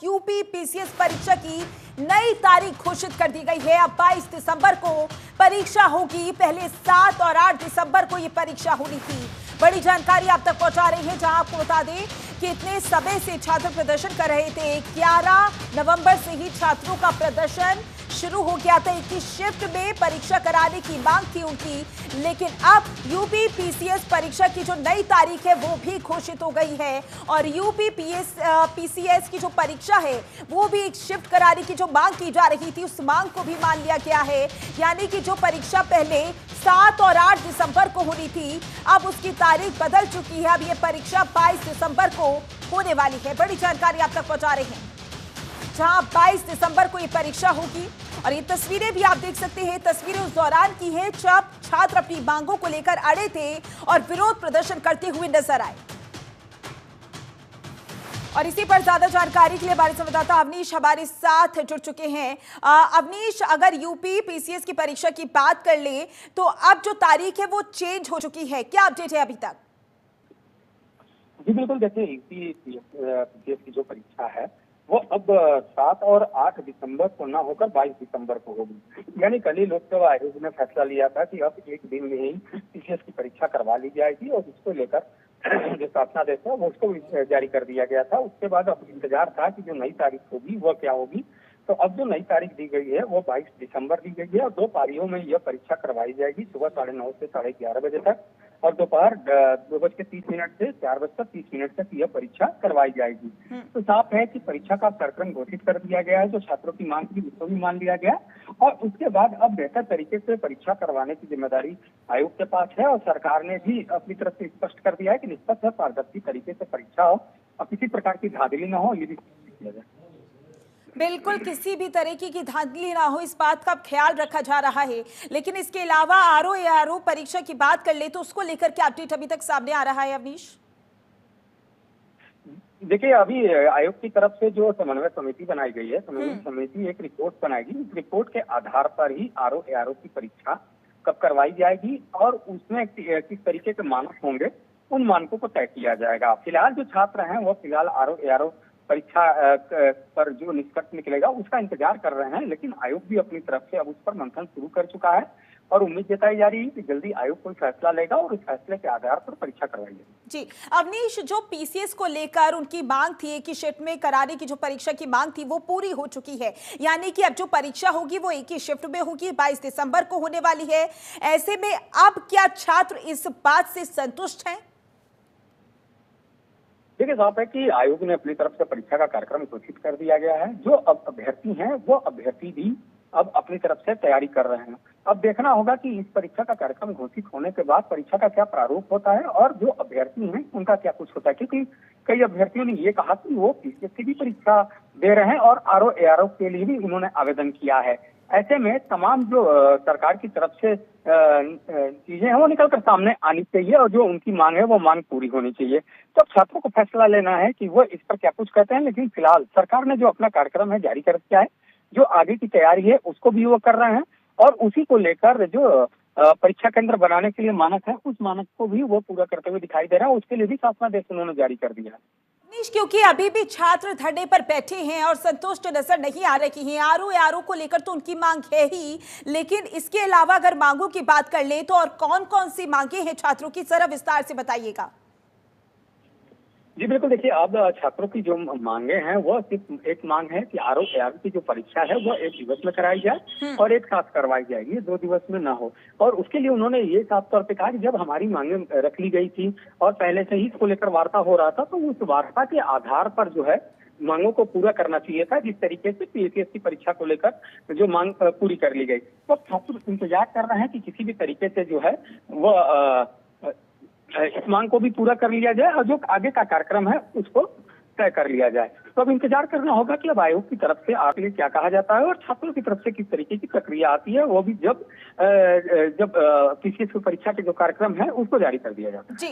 UP PCS परीक्षा की नई तारीख घोषित कर दी गई है। अब 22 दिसंबर को परीक्षा होगी। पहले 7 और 8 दिसंबर को ये परीक्षा होनी थी। बड़ी जानकारी आप तक पहुंचा रहे हैं, जहां आपको बता दें कि इतने समय से छात्र प्रदर्शन कर रहे थे। 11 नवंबर से ही छात्रों का प्रदर्शन शुरू हो गया था। एक ही शिफ्ट में परीक्षा कराने की मांग थी उनकी, लेकिन अब यूपी पीसीएस परीक्षा की जो नई तारीख है वो भी घोषित हो गई है। और यूपी पीसीएस की जो परीक्षा है वो भी एक शिफ्ट कराने की जो मांग की जा रही थी, उस मांग को भी मान लिया गया है। यानी कि जो परीक्षा पहले 7 और 8 दिसंबर को होनी थी, अब उसकी तारीख बदल चुकी है। अब ये परीक्षा 22 दिसंबर को होने वाली है। बड़ी जानकारी आप तक पहुंचा रहे हैं, जहां 22 दिसंबर को ये परीक्षा होगी। और ये तस्वीरें भी आप देख सकते हैं। तस्वीरें उस दौरान की है जब छात्र अपनी मांगों को लेकर अड़े थे और विरोध प्रदर्शन करते हुए नजर आए। और इसी पर ज्यादा जानकारी के लिए हमारे संवाददाता अवनीश हमारे साथ जुड़ चुके हैं। अवनीश, अगर यूपी पीसीएस की परीक्षा की बात कर ले तो अब जो तारीख है वो चेंज हो चुकी है, क्या अपडेट है अभी तक? जी बिल्कुल, देखिए यूपी पीसीएस की जो परीक्षा है वो अब 7 और 8 दिसंबर को ना होकर 22 दिसंबर को होगी। यानी कल ही लोकसेवा आयोग ने फैसला लिया था कि अब एक दिन में ही पीसीएस की परीक्षा करवा ली जाएगी और इसको लेकर जो शासनादेश है वो उसको जारी कर दिया गया था। उसके बाद अब इंतजार था कि जो नई तारीख होगी वो क्या होगी। तो अब जो नई तारीख दी गई है वो 22 दिसंबर दी गई है और 2 पारियों में यह परीक्षा करवाई जाएगी। सुबह 9:30 से 11:30 बजे तक और दोपहर 2:30 से 4:30 तक यह परीक्षा करवाई जाएगी। तो साफ है कि परीक्षा का कार्यक्रम घोषित कर दिया गया है। जो छात्रों की मांग थी उसको भी मान लिया गया और उसके बाद अब बेहतर तरीके से परीक्षा करवाने की जिम्मेदारी आयोग के पास है। और सरकार ने भी अपनी तरफ से स्पष्ट कर दिया है कि निष्पक्ष और पारदर्शी तरीके से परीक्षा हो और किसी प्रकार की धांधली न हो, ये भी किया जाए। बिल्कुल, किसी भी तरीके की धांधली ना हो, इस बात का ख्याल रखा जा रहा है। लेकिन इसके अलावा आरओ परीक्षा की बात कर ले तो उसको लेकर क्या अपडेट अभी तक सामने आ रहा है अवनीश? देखिए, अभी आयोग की तरफ से जो समन्वय समिति बनाई गई है, समन्वय समिति एक रिपोर्ट बनाएगी। इस रिपोर्ट के आधार पर ही आरओ की परीक्षा कब करवाई जाएगी और उसमें किस तरीके के मानक होंगे, उन मानकों को तय किया जाएगा। फिलहाल जो छात्र हैं वो फिलहाल आरओ परीक्षा पर जो निष्कर्ष निकलेगा उसका इंतजार कर रहे हैं। लेकिन आयोग भी अपनी तरफ से अब उस पर मंथन शुरू कर चुका है और उम्मीद जताई जा रही है कि जल्दी आयोग कोई फैसला लेगा और उस फैसले के आधार पर परीक्षा करवाई जाएगी। जी अवनीश, जो पीसीएस को लेकर उनकी मांग थी एक ही शिफ्ट में कराने की, जो परीक्षा की मांग थी वो पूरी हो चुकी है। यानी कि अब जो परीक्षा होगी वो एक ही शिफ्ट में होगी, 22 दिसंबर को होने वाली है। ऐसे में अब क्या छात्र इस बात से संतुष्ट हैं? देखिए, साफ है कि आयोग ने अपनी तरफ से परीक्षा का कार्यक्रम घोषित कर दिया गया है। जो अब अभ्यर्थी हैं वो अभ्यर्थी भी अब अपनी तरफ से तैयारी कर रहे हैं। अब देखना होगा कि इस परीक्षा का कार्यक्रम घोषित होने के बाद परीक्षा का क्या प्रारूप होता है और जो अभ्यर्थी हैं उनका क्या कुछ होता है। क्योंकि कई अभ्यर्थियों ने ये कहा कि वो पीसीएस की भी परीक्षा दे रहे हैं और आरओ के लिए भी उन्होंने आवेदन किया है। ऐसे में तमाम जो सरकार की तरफ से चीजें हैं वो निकलकर सामने आनी चाहिए और जो उनकी मांग है वो मांग पूरी होनी चाहिए। तो छात्रों को फैसला लेना है कि वो इस पर क्या कुछ कहते हैं। लेकिन फिलहाल सरकार ने जो अपना कार्यक्रम है जारी कर दिया है, जो आगे की तैयारी है उसको भी वो कर रहे हैं और उसी को लेकर जो परीक्षा केंद्र बनाने के लिए मानक है उस मानक को भी वो पूरा करते हुए दिखाई दे रहा है। उसके लिए भी शासनादेश उन्होंने जारी कर दिया है। क्योंकि अभी भी छात्र धरने पर बैठे हैं और संतुष्ट नजर नहीं आ रही हैं। आरओ को लेकर तो उनकी मांग है ही, लेकिन इसके अलावा अगर मांगों की बात कर ले तो और कौन कौन सी मांगे हैं छात्रों की, जरा विस्तार से बताइएगा। जी बिल्कुल, देखिए अब छात्रों की जो मांगे हैं वो सिर्फ एक मांग है कि आरओ की जो परीक्षा है वो 1 दिवस में कराई जाए और एक साथ करवाई जाएगी, 2 दिवस में ना हो। और उसके लिए उन्होंने ये साफ तौर पे कहा कि जब हमारी मांगे रख ली गई थी और पहले से ही इसको लेकर वार्ता हो रहा था तो उस वार्ता के आधार पर जो है मांगों को पूरा करना चाहिए था। जिस तरीके से पीसीएस की परीक्षा को लेकर जो मांग पूरी कर ली गई, तो छात्र इंतजार कर रहे हैं कि किसी भी तरीके से जो है वो इस मांग को भी पूरा कर लिया जाए और जो आगे का कार्यक्रम है उसको तय कर लिया जाए। तो अब इंतजार करना होगा कि अब आयोग की तरफ से आगे क्या कहा जाता है और छात्रों की तरफ से किस तरीके की प्रक्रिया आती है, वो भी जब पीसीएस की परीक्षा के जो कार्यक्रम है उसको जारी कर दिया जाता है। जी